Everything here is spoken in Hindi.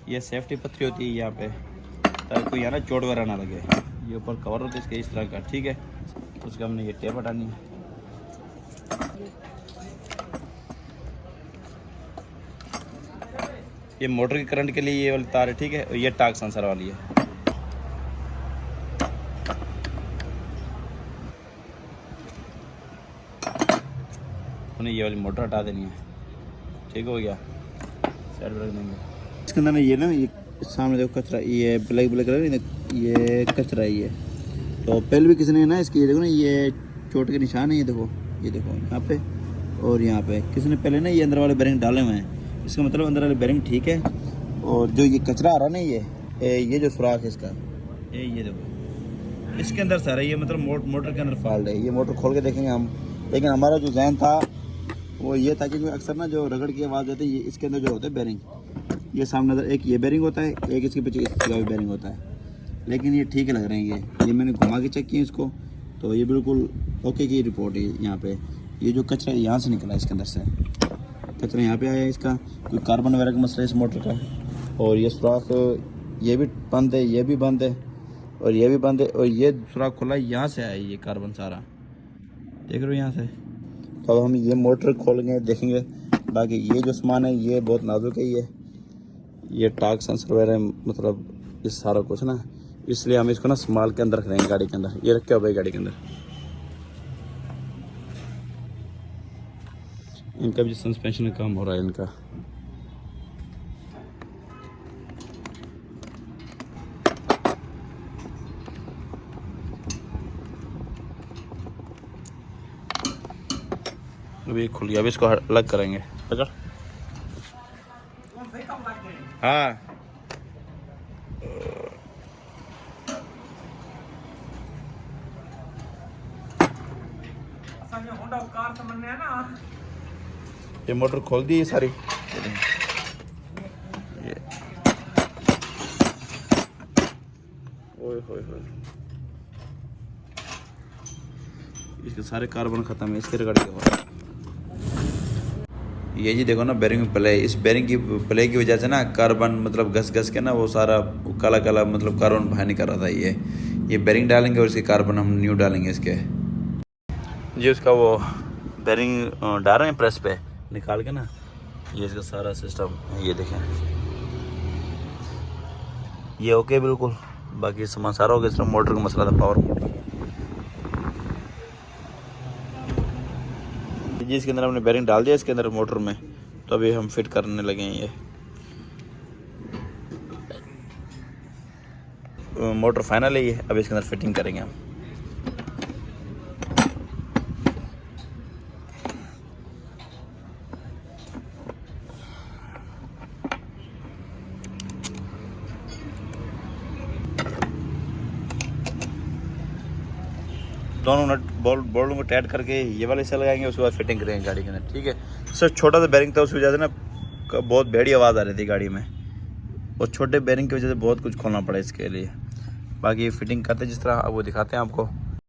ये सेफ्टी पत्ती होती है यहाँ पे, ताकि कोई यहाँ ना चोट वगैरह ना लगे। ये ऊपर कवर होता है इसके इस तरह का, ठीक है। उसके हमने ये टेप हटानी है। ये मोटर की करंट के लिए ये वाली तार है, ठीक है। और ये टार्क सेंसर वाली है। उन्हें ये वाली मोटर हटा देनी है, ठीक हो गया। साइड पर रख देंगे। इसके अंदर ना ये सामने देखो कचरा, ये ब्लैक ब्लैक कलर, ये कचरा ही है। तो पहले भी किसी ने ना इसकी, ये देखो ना, ये चोट के निशान है। ये देखो यहाँ पे और यहाँ पे किसी ने पहले ना ये अंदर वाले बेरिंग डाले हुए हैं। इसका मतलब अंदर वाले बेरिंग ठीक है। और जो ये कचरा आ रहा ना, ये जो सुराख है इसका, ये देखो इसके अंदर सारा ये मतलब मोटर के अंदर फॉल्ट है। ये मोटर खोल के देखेंगे हम, लेकिन हमारा जो जहन था वो ये था कि अक्सर ना जो रगड़ की आवाज़ आती है, ये इसके अंदर जो होता है बेरिंग, ये सामने नजर, एक ये बेरिंग होता है, एक इसके पीछे इसका भी बेरिंग होता है। लेकिन ये ठीक लग रहे हैं। ये मैंने घुमा के चेक किया इसको, तो ये बिल्कुल ओके की रिपोर्ट है। यहाँ पे ये जो कचरा यहाँ से निकला, इसके अंदर से कचरा यहाँ पे आया है। इसका कोई कार्बन वगैरह का मसला है इस मोटर का। और ये सुराख ये भी बंद है, ये भी बंद है, और ये भी बंद है। और ये सुराख खुला यहाँ से आया, ये कार्बन सारा देख रहे हो यहाँ से। तो अब हम ये मोटर खोलेंगे, देखेंगे। बाकी ये जो सामान है ये बहुत नाजुक है। ये टार्क सेंसर वगैरह, मतलब ये सारा कुछ ना, इसलिए हम इसको ना संभाल के अंदर रख देंगे गाड़ी के अंदर। ये रखे हो भाई गाड़ी के अंदर। इनका भी सस्पेंशन का काम हो रहा है इनका। अभी खुल गया, अभी इसको अलग करेंगे। पकड़। हाँ ये मोटर खोल दी सारी। ये ओए होए होए, इसके सारे कार्बन खत्म है इसके रिगार्ड के बाद। ये जी देखो ना बेरिंग प्ले, इस बेरिंग की प्ले की वजह से ना कार्बन मतलब घस घस के ना वो सारा काला काला मतलब कार्बन बाहर निकल रहा था। ये बेरिंग डालेंगे और इसके कार्बन हम न्यू डालेंगे इसके जी। उसका वो बेरिंग डाल रहे हैं प्रेस पे निकाल के ना, ये इसका सारा सिस्टम ये देखें, ये ओके बिल्कुल। बाकी सामान सारा हो गया। सिर्फ मोटर का मसला था, पावर मोटर जी। इसके अंदर हमने बेरिंग डाल दिया इसके अंदर मोटर में। तो अभी हम फिट करने लगे हैं। ये मोटर फाइनल है ये, अभी इसके अंदर फिटिंग करेंगे हम। दोनों नट बोल्टों को टाइट करके ये वाले से लगाएंगे, उसके बाद फिटिंग करेंगे गाड़ी के अंदर, ठीक है। सर छोटा सा बेरिंग था, उसकी वजह से ना बहुत बेड़ी आवाज़ आ रही थी गाड़ी में, और छोटे बेरिंग की वजह से बहुत कुछ खोलना पड़ा इसके लिए। बाकी फिटिंग करते जिस तरह अब वो दिखाते हैं आपको।